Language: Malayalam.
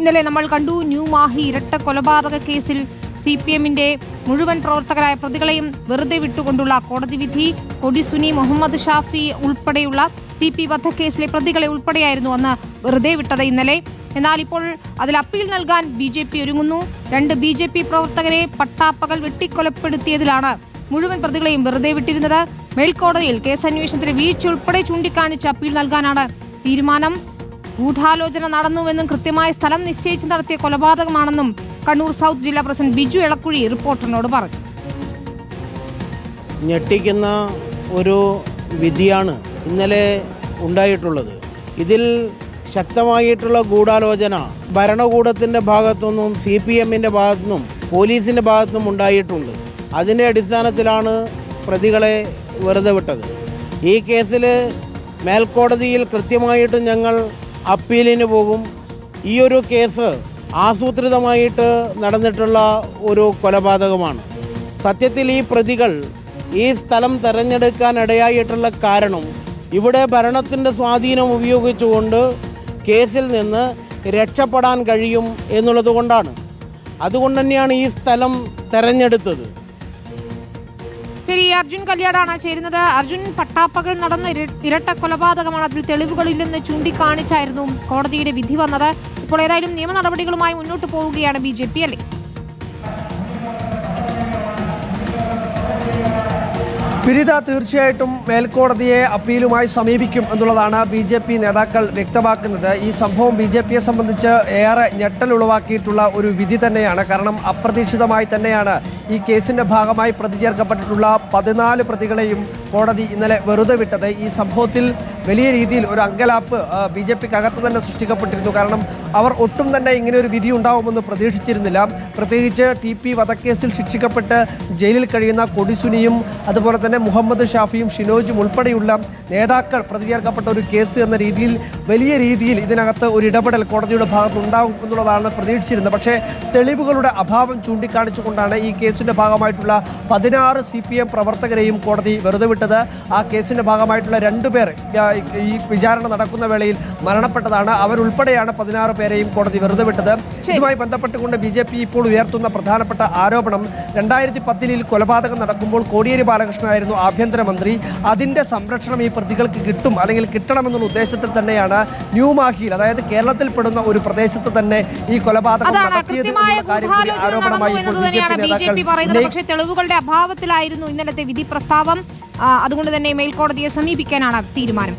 ഇന്നലെ നമ്മൾ കണ്ടു ന്യൂ മാഹി ഇരട്ട കൊലപാതക കേസിൽ CPM-ന്റെ മുഴുവൻ പ്രവർത്തകരായ പ്രതികളെയും വെറുതെ വിട്ടുകൊണ്ടുള്ള കോടതി വിധി. കൊടിസുനി, മുഹമ്മദ് ഷാഫി ഉൾപ്പെടെയുള്ള TP വധക്കേസിലെ പ്രതികളെ ഉൾപ്പെടെയായിരുന്നു അന്ന് വെറുതെ വിട്ടത് ഇന്നലെ. എന്നാൽ ഇപ്പോൾ അതിൽ അപ്പീൽ നൽകാൻ BJP ഒരുങ്ങുന്നു. 2 BJP പ്രവർത്തകരെ പട്ടാപ്പകൽ വെട്ടിക്കൊലപ്പെടുത്തിയതിലാണ് മുഴുവൻ പ്രതികളെയും വെറുതെ വിട്ടിരുന്നത്. മേൽക്കോടതിയിൽ കേസന്വേഷണത്തിന് വീഴ്ച ഉൾപ്പെടെ ചൂണ്ടിക്കാണിച്ച് അപ്പീൽ നൽകാനാണ് തീരുമാനം. ഗൂഢാലോചന നടന്നുവെന്നും കൃത്യമായ സ്ഥലം നിശ്ചയിച്ച് നടത്തിയ കൊലപാതകമാണെന്നും കണ്ണൂർ സൗത്ത് ജില്ലാ പ്രസിഡന്റ് ബിജു എളക്കുഴി റിപ്പോർട്ടറിനോട് പറഞ്ഞു. ഞെട്ടിക്കുന്ന ഒരു വിധിയാണ് ഇന്നലെ ഉണ്ടായിട്ടുള്ളത്. ഇതിൽ ശക്തമായിട്ടുള്ള ഗൂഢാലോചന ഭരണകൂടത്തിൻ്റെ ഭാഗത്തുനിന്നും CPM-ന്റെ ഭാഗത്തുനിന്നും പോലീസിൻ്റെ ഭാഗത്തുനിന്നും ഉണ്ടായിട്ടുണ്ട്. അതിൻ്റെ അടിസ്ഥാനത്തിലാണ് പ്രതികളെ വെറുതെ വിട്ടത്. ഈ കേസിൽ മേൽക്കോടതിയിൽ കൃത്യമായിട്ട് ഞങ്ങൾ അപ്പീലിന് പോകും. ഈ ഒരു കേസ് ആസൂത്രിതമായിട്ട് നടന്നിട്ടുള്ള ഒരു കൊലപാതകമാണ്. സത്യത്തിൽ ഈ പ്രതികൾ ഈ സ്ഥലം തിരഞ്ഞെടുക്കാൻ ഇടയായിട്ടുള്ള കാരണം ഇവിടെ ഭരണത്തിൻ്റെ സ്വാധീനം ഉപയോഗിച്ചുകൊണ്ട് കേസിൽ നിന്ന് രക്ഷപ്പെടാൻ കഴിയും എന്നുള്ളത് കൊണ്ടാണ്. അതുകൊണ്ട് തന്നെയാണ് ഈ സ്ഥലം തെരഞ്ഞെടുത്തത്. ശരി, അർജുൻ കല്യാടാണ് ചേരുന്നത്. അർജുൻ, പട്ടാപ്പകൽ നടന്ന ഇരട്ട കൊലപാതകമാണ്, അതിൽ തെളിവുകളില്ലെന്ന് ചൂണ്ടിക്കാണിച്ചായിരുന്നു കോടതിയുടെ വിധി വന്നത്. ഇപ്പോൾ ഏതായാലും നിയമ നടപടികളുമായി മുന്നോട്ട് പോവുകയാണ് BJP, അല്ലേ? വിനിത, തീർച്ചയായിട്ടും മേൽക്കോടതിയെ അപ്പീലുമായി സമീപിക്കും എന്നുള്ളതാണ് BJP നേതാക്കൾ വ്യക്തമാക്കുന്നത്. ഈ സംഭവം BJPയെ സംബന്ധിച്ച് ഏറെ ഞെട്ടലുളവാക്കിയിട്ടുള്ള ഒരു വിധി തന്നെയാണ്. കാരണം അപ്രതീക്ഷിതമായി തന്നെയാണ് ഈ കേസിന്റെ ഭാഗമായി പ്രതി ചേർക്കപ്പെട്ടിട്ടുള്ള 14 പ്രതികളെയും കോടതി ഇന്നലെ വെറുതെ വിട്ടത്. ഈ സംഭവത്തിൽ വലിയ രീതിയിൽ ഒരു അങ്കലാപ്പ് BJPക്കകത്ത് തന്നെ സൃഷ്ടിക്കപ്പെട്ടിരുന്നു. കാരണം അവർ ഒട്ടും തന്നെ ഇങ്ങനെ ഒരു വിധി ഉണ്ടാവുമെന്ന് പ്രതീക്ഷിച്ചിരുന്നില്ല. പ്രത്യേകിച്ച് TP വധക്കേസിൽ ശിക്ഷിക്കപ്പെട്ട് ജയിലിൽ കഴിയുന്ന കൊടിസുനിയും അതുപോലെ തന്നെ മുഹമ്മദ് ഷാഫിയും ഷിനോജും ഉൾപ്പെടെയുള്ള നേതാക്കൾ പ്രതി ചേർക്കപ്പെട്ട ഒരു കേസ് എന്ന രീതിയിൽ വലിയ രീതിയിൽ ഇതിനകത്ത് ഒരു ഇടപെടൽ കോടതിയുടെ ഭാഗത്ത് ഉണ്ടാകും എന്നുള്ളതാണ് പ്രതീക്ഷിച്ചിരുന്നത്. പക്ഷേ തെളിവുകളുടെ അഭാവം ചൂണ്ടിക്കാണിച്ചുകൊണ്ടാണ് ഈ കേസിന്റെ ഭാഗമായിട്ടുള്ള 16 CPM പ്രവർത്തകരെയും കോടതി വെറുതെ വിട്ടത്. ആ കേസിന്റെ ഭാഗമായിട്ടുള്ള 2 പേർ ഈ വിചാരണ നടക്കുന്ന വേളയിൽ മരണപ്പെട്ടതാണ്. അവരുൾപ്പെടെയാണ് 16 പേരെയും കോടതി വെറുതെ വിട്ടത്. ഇതുമായി ബന്ധപ്പെട്ടുകൊണ്ട് BJP ഇപ്പോൾ ഉയർത്തുന്ന പ്രധാനപ്പെട്ട ആരോപണം 2010 കൊലപാതകം നടക്കുമ്പോൾ കോടിയേരി ബാലകൃഷ്ണനായിരുന്നു ആഭ്യന്തരമന്ത്രി. അതിന്റെ സംരക്ഷണം ഈ പ്രതികൾക്ക് കിട്ടും അല്ലെങ്കിൽ കിട്ടണമെന്നുള്ള ഉദ്ദേശത്തിൽ തന്നെയാണ് ന്യൂ മാഹിയിൽ, അതായത് കേരളത്തിൽ പെടുന്ന ഒരു പ്രദേശത്ത് തന്നെ ഈ കൊലപാതകം നടത്തിയത് എന്നുള്ള കാര്യം കൂടി ആരോപണമായി BJP പറയുന്നത്. പക്ഷേ തെളിവുകളുടെ അഭാവത്തിലായിരുന്നു ഇന്നലത്തെ വിധി പ്രസ്താവം. അതുകൊണ്ട് തന്നെ മേൽക്കോടതിയെ സമീപിക്കാനാണ് തീരുമാനം.